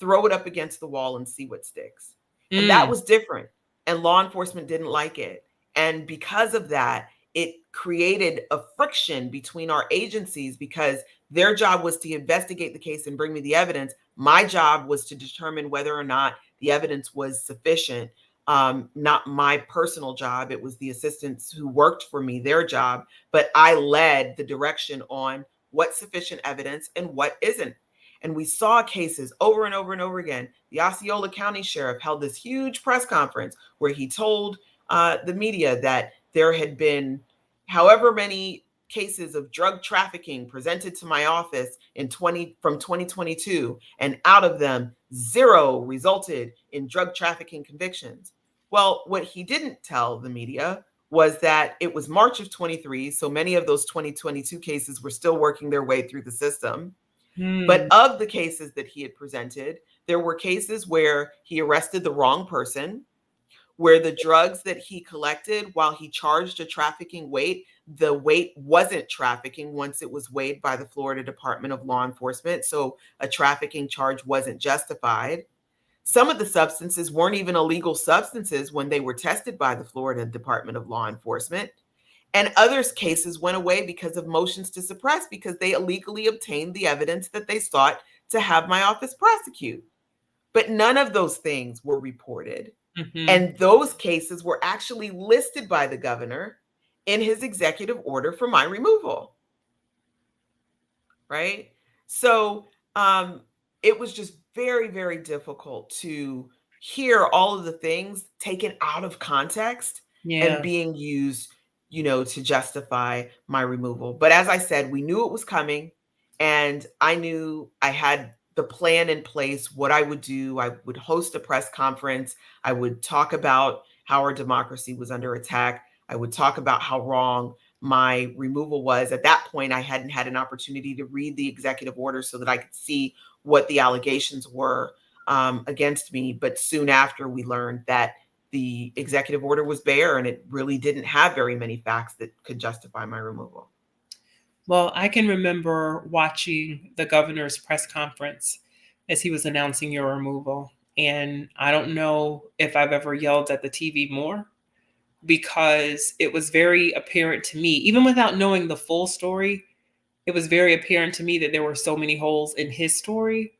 throw it up against the wall and see what sticks. And that Mm. was different. And law enforcement didn't like it. And because of that, it created a friction between our agencies because their job was to investigate the case and bring me the evidence. My job was to determine whether or not the evidence was sufficient. Not my personal job. It was the assistants who worked for me, their job, but I led the direction on what's sufficient evidence and what isn't. And we saw cases over and over and over again. The Osceola County Sheriff held this huge press conference where he told the media that there had been however many cases of drug trafficking presented to my office from 2022, and out of them, 0 resulted in drug trafficking convictions. Well, what he didn't tell the media was that it was March of 23, so many of those 2022 cases were still working their way through the system. But Mm. of the cases that he had presented, there were cases where he arrested the wrong person, where the drugs that he collected while he charged a trafficking weight, the weight wasn't trafficking once it was weighed by the Florida Department of Law Enforcement. So a trafficking charge wasn't justified. Some of the substances weren't even illegal substances when they were tested by the Florida Department of Law Enforcement. And others cases went away because of motions to suppress because they illegally obtained the evidence that they sought to have my office prosecute. But none of those things were reported. Mm-hmm. And those cases were actually listed by the governor in his executive order for my removal, right? So it was just very, very difficult to hear all of the things taken out of context and Yeah. being used, to justify my removal. But as I said, we knew it was coming, and I knew I had the plan in place, what I would do. I would host a press conference. I would talk about how our democracy was under attack. I would talk about how wrong my removal was. At that point, I hadn't had an opportunity to read the executive order so that I could see what the allegations were against me. But soon after, we learned that the executive order was bare and it really didn't have very many facts that could justify my removal. Well, I can remember watching the governor's press conference as he was announcing your removal. And I don't know if I've ever yelled at the TV more, because it was very apparent to me, even without knowing the full story, it was very apparent to me that there were so many holes in his story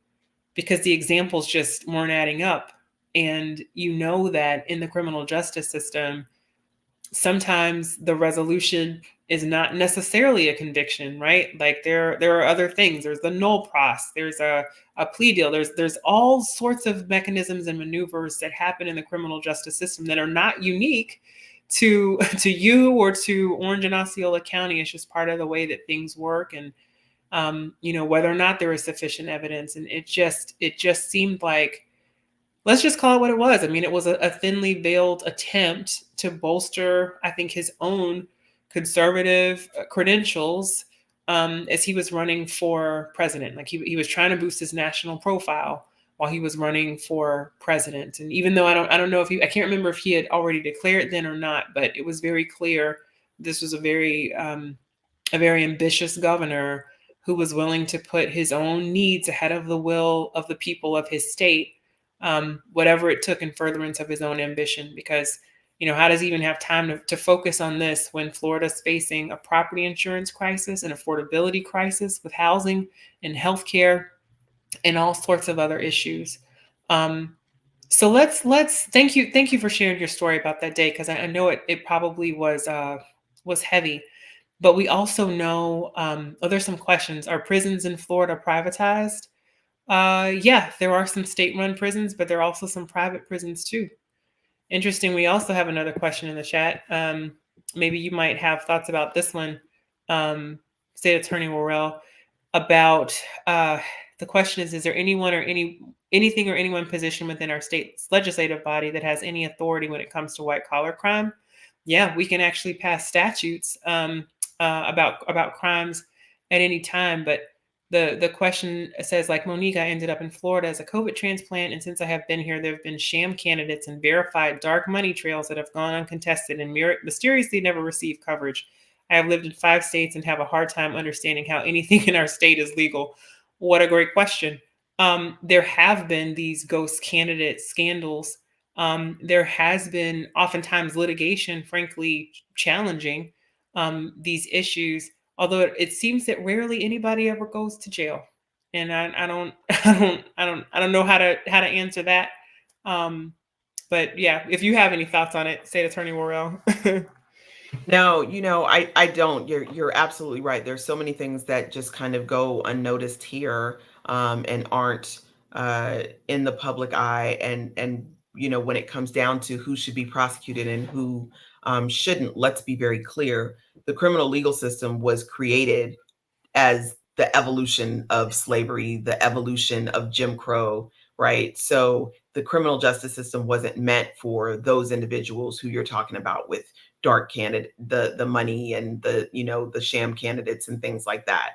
because the examples just weren't adding up. And you know that in the criminal justice system, sometimes the resolution is not necessarily a conviction, right? Like there are other things. There's the null pros, there's a plea deal, there's all sorts of mechanisms and maneuvers that happen in the criminal justice system that are not unique to to you or to Orange and Osceola County. It's just part of the way that things work. And whether or not there is sufficient evidence. And it just seemed like, let's just call it what it was. I mean, it was a thinly veiled attempt to bolster, I think, his own conservative credentials as he was running for president. Like he was trying to boost his national profile while he was running for president. And even though I don't know if I can't remember if he had already declared then or not, but it was very clear this was a very ambitious governor who was willing to put his own needs ahead of the will of the people of his state, whatever it took in furtherance of his own ambition. Because, how does he even have time to focus on this when Florida's facing a property insurance crisis, an affordability crisis with housing and healthcare and all sorts of other issues? So let's thank you for sharing your story about that day, because I know it probably was heavy. But we also know, there's some questions. Are prisons in Florida privatized? Yeah, there are some state-run prisons, but there are also some private prisons too. Interesting. We also have another question in the chat. Maybe you might have thoughts about this one, State Attorney Worrell, about the question is there anyone or anything or anyone positioned within our state's legislative body that has any authority when it comes to white-collar crime? Yeah, we can actually pass statutes about crimes at any time. But the question says, like Monique, I ended up in Florida as a COVID transplant, and since I have been here, there have been sham candidates and verified dark money trails that have gone uncontested and mysteriously never received coverage. I have lived in 5 states and have a hard time understanding how anything in our state is legal. What a great question. There have been these ghost candidate scandals. There has been oftentimes litigation, frankly, challenging these issues. Although it seems that rarely anybody ever goes to jail, and I don't I don't know how to answer that. But yeah, if you have any thoughts on it, State Attorney Worrell. No, I don't. You're absolutely right. There's so many things that just kind of go unnoticed here, and aren't in the public eye. And when it comes down to who should be prosecuted and who shouldn't, let's be very clear. The criminal legal system was created as the evolution of slavery, the evolution of Jim Crow, right? So the criminal justice system wasn't meant for those individuals who you're talking about with dark candidate, the money and the sham candidates and things like that.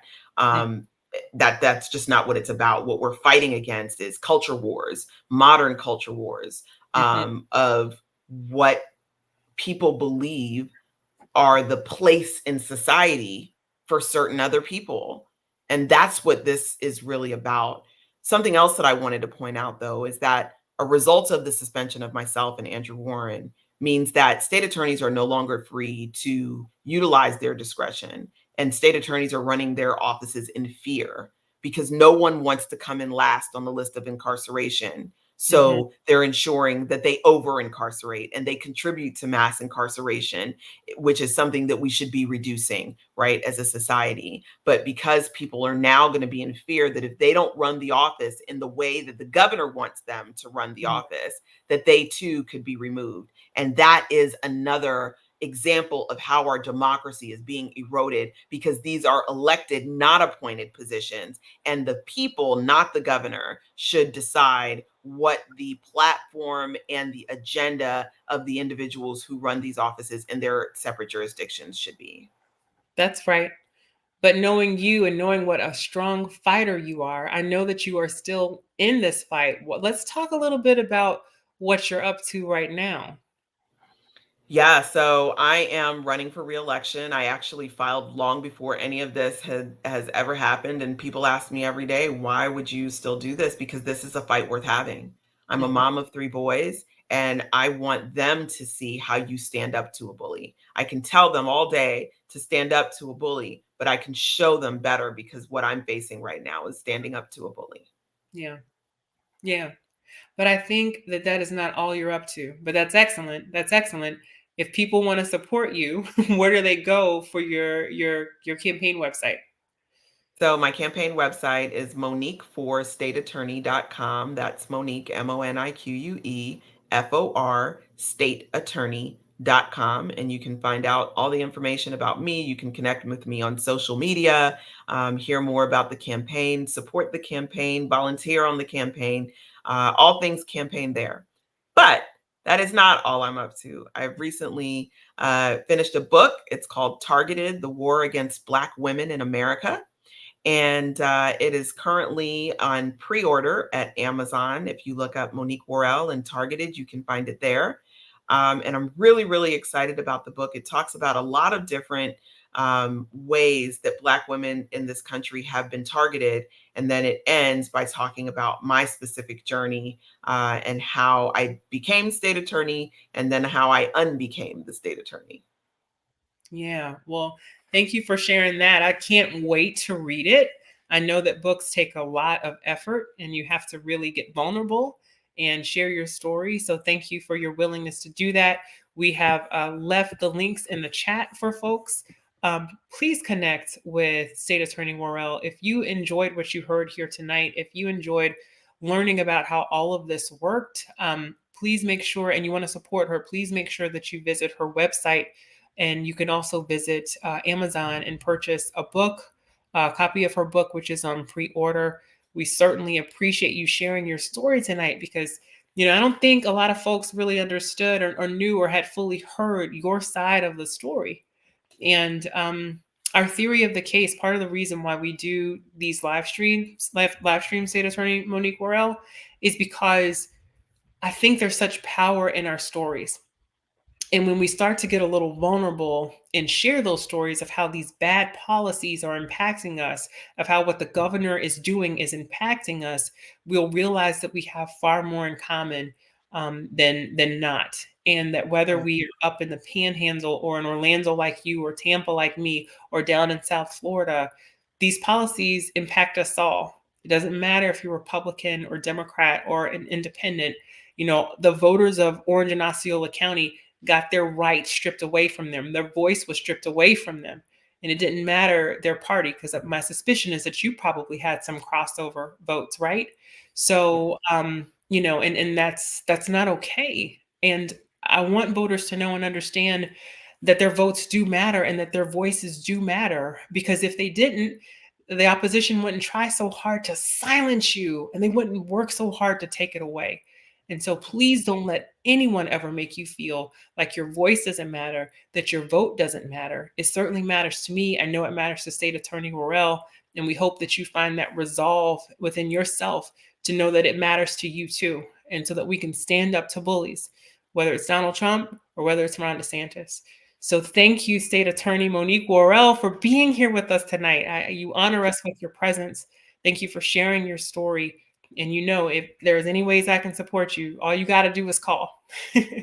That's just not what it's about. What we're fighting against is culture wars, modern culture wars, of what people believe are the place in society for certain other people. And that's what this is really about. Something else that I wanted to point out, though, is that a result of the suspension of myself and Andrew Warren means that state attorneys are no longer free to utilize their discretion. And state attorneys are running their offices in fear because no one wants to come in last on the list of incarceration. So they're ensuring that they over incarcerate and they contribute to mass incarceration, which is something that we should be reducing, right, as a society. But because people are now going to be in fear that if they don't run the office in the way that the governor wants them to run the office, that they too could be removed. And that is another example of how our democracy is being eroded, because these are elected, not appointed positions. And the people, not the governor, should decide what the platform and the agenda of the individuals who run these offices in their separate jurisdictions should be. That's right. But knowing you and knowing what a strong fighter you are, I know that you are still in this fight. Let's talk a little bit about what you're up to right now. Yeah, so I am running for reelection. I actually filed long before any of this has ever happened, and people ask me every day, "Why would you still do this?" Because this is a fight worth having. I'm a Mhm. mom of 3 boys, and I want them to see how you stand up to a bully. I can tell them all day to stand up to a bully, but I can show them better because what I'm facing right now is standing up to a bully. Yeah. Yeah. But I think that that is not all you're up to. But that's excellent. That's excellent. If people want to support you, where do they go for your campaign website? So my campaign website is monique4stateattorney.com. That's Monique, Monique, FOR, stateattorney.com. And you can find out all the information about me. You can connect with me on social media, hear more about the campaign, support the campaign, volunteer on the campaign, all things campaign there. But that is not all I'm up to. I've recently finished a book. It's called Targeted: The War Against Black Women in America, and it is currently on pre-order at Amazon. If you look up Monique Worrell and Targeted, you can find it there. And I'm really, really excited about the book. It talks about a lot of different ways that Black women in this country have been targeted. And then it ends by talking about my specific journey and how I became state attorney and then how I unbecame the state attorney. Yeah. Well, thank you for sharing that. I can't wait to read it. I know that books take a lot of effort and you have to really get vulnerable and share your story. So thank you for your willingness to do that. We have left the links in the chat for folks. Please connect with State Attorney Worrell. If you enjoyed what you heard here tonight, if you enjoyed learning about how all of this worked, please make sure, and you want to support her, please make sure that you visit her website, and you can also visit Amazon and purchase a copy of her book, which is on pre order. We certainly appreciate you sharing your story tonight because, I don't think a lot of folks really understood or knew or had fully heard your side of the story. And our theory of the case, part of the reason why we do these live stream State Attorney Monique Worrell, is because I think there's such power in our stories. And when we start to get a little vulnerable and share those stories of how these bad policies are impacting us, of how what the governor is doing is impacting us, we'll realize that we have far more in common than not. And that whether Yeah. we are up in the Panhandle or in Orlando like you, or Tampa like me, or down in South Florida, these policies impact us all. It doesn't matter if you're Republican or Democrat or an independent. The voters of Orange and Osceola County got their rights stripped away from them. Their voice was stripped away from them. And it didn't matter their party, because my suspicion is that you probably had some crossover votes, right? So, and that's not okay. And I want voters to know and understand that their votes do matter and that their voices do matter, because if they didn't, the opposition wouldn't try so hard to silence you and they wouldn't work so hard to take it away. And so please don't let anyone ever make you feel like your voice doesn't matter, that your vote doesn't matter. It certainly matters to me. I know it matters to State Attorney Worrell. And we hope that you find that resolve within yourself to know that it matters to you too. And so that we can stand up to bullies, whether it's Donald Trump or whether it's Ron DeSantis. So thank you, State Attorney Monique Worrell, for being here with us tonight. You honor us with your presence. Thank you for sharing your story. And if there's any ways I can support you, all you got to do is call.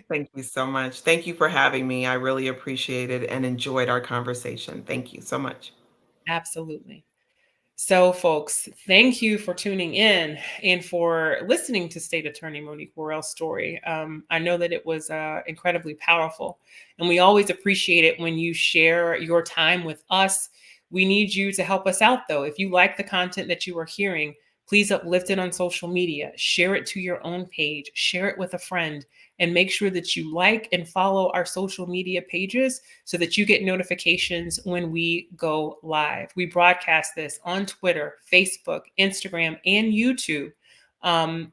Thank you so much. Thank you for having me. I really appreciated and enjoyed our conversation. Thank you so much. Absolutely. So, folks, thank you for tuning in and for listening to State Attorney Monique Worrell's story. I know that it was incredibly powerful, and we always appreciate it when you share your time with us. We need you to help us out, though. If you like the content that you are hearing, please uplift it on social media, share it to your own page, share it with a friend, and make sure that you like and follow our social media pages so that you get notifications when we go live. We broadcast this on Twitter, Facebook, Instagram, and YouTube.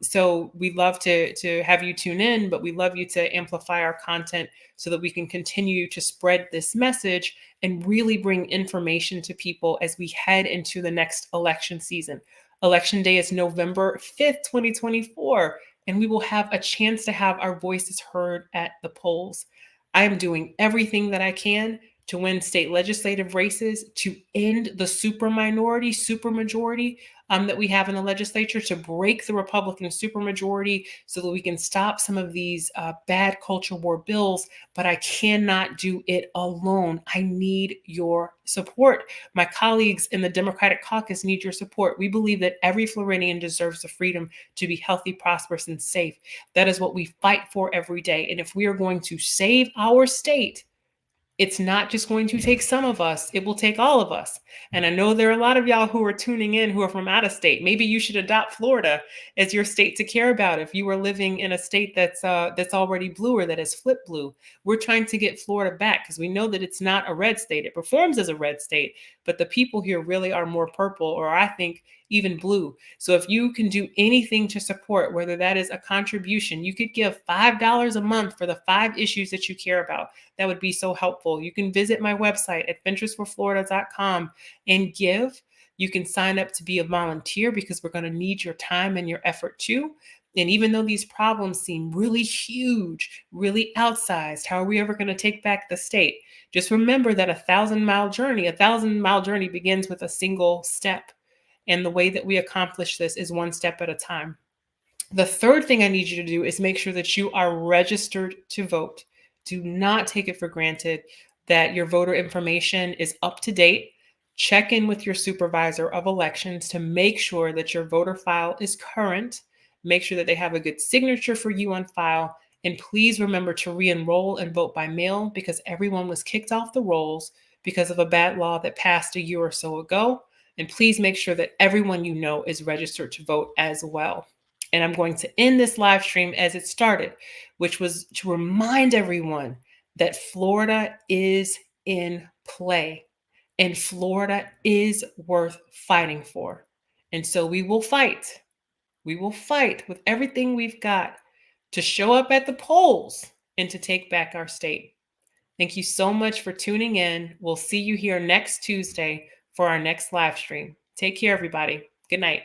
So we love to have you tune in, but we love you to amplify our content so that we can continue to spread this message and really bring information to people as we head into the next election season. Election day is November 5th, 2024, and we will have a chance to have our voices heard at the polls. I am doing everything that I can to win state legislative races, to end the super minority, super majority that we have in the legislature, to break the Republican supermajority so that we can stop some of these bad culture war bills. But I cannot do it alone. I need your support. My colleagues in the Democratic caucus need your support. We believe that every Floridian deserves the freedom to be healthy, prosperous, and safe. That is what we fight for every day. And if we are going to save our state, it's not just going to take some of us, it will take all of us. And I know there are a lot of y'all who are tuning in who are from out of state. Maybe you should adopt Florida as your state to care about if you are living in a state that's already blue or that is flip blue. We're trying to get Florida back because we know that it's not a red state. It performs as a red state, but the people here really are more purple, or I think even blue. So if you can do anything to support, whether that is a contribution, you could give $5 a month for the 5 issues that you care about. That would be so helpful. You can visit my website at venturesforflorida.com and give. You can sign up to be a volunteer because we're going to need your time and your effort too. And even though these problems seem really huge, really outsized, how are we ever going to take back the state? Just remember that a 1,000-mile journey begins with a single step. And the way that we accomplish this is one step at a time. The third thing I need you to do is make sure that you are registered to vote. Do not take it for granted that your voter information is up to date. Check in with your supervisor of elections to make sure that your voter file is current. Make sure that they have a good signature for you on file. And please remember to re-enroll and vote by mail because everyone was kicked off the rolls because of a bad law that passed a year or so ago. And please make sure that everyone you know is registered to vote as well. And I'm going to end this live stream as it started, which was to remind everyone that Florida is in play and Florida is worth fighting for. And so we will fight. We will fight with everything we've got to show up at the polls and to take back our state. Thank you so much for tuning in. We'll see you here next Tuesday for our next live stream. Take care, everybody. Good night.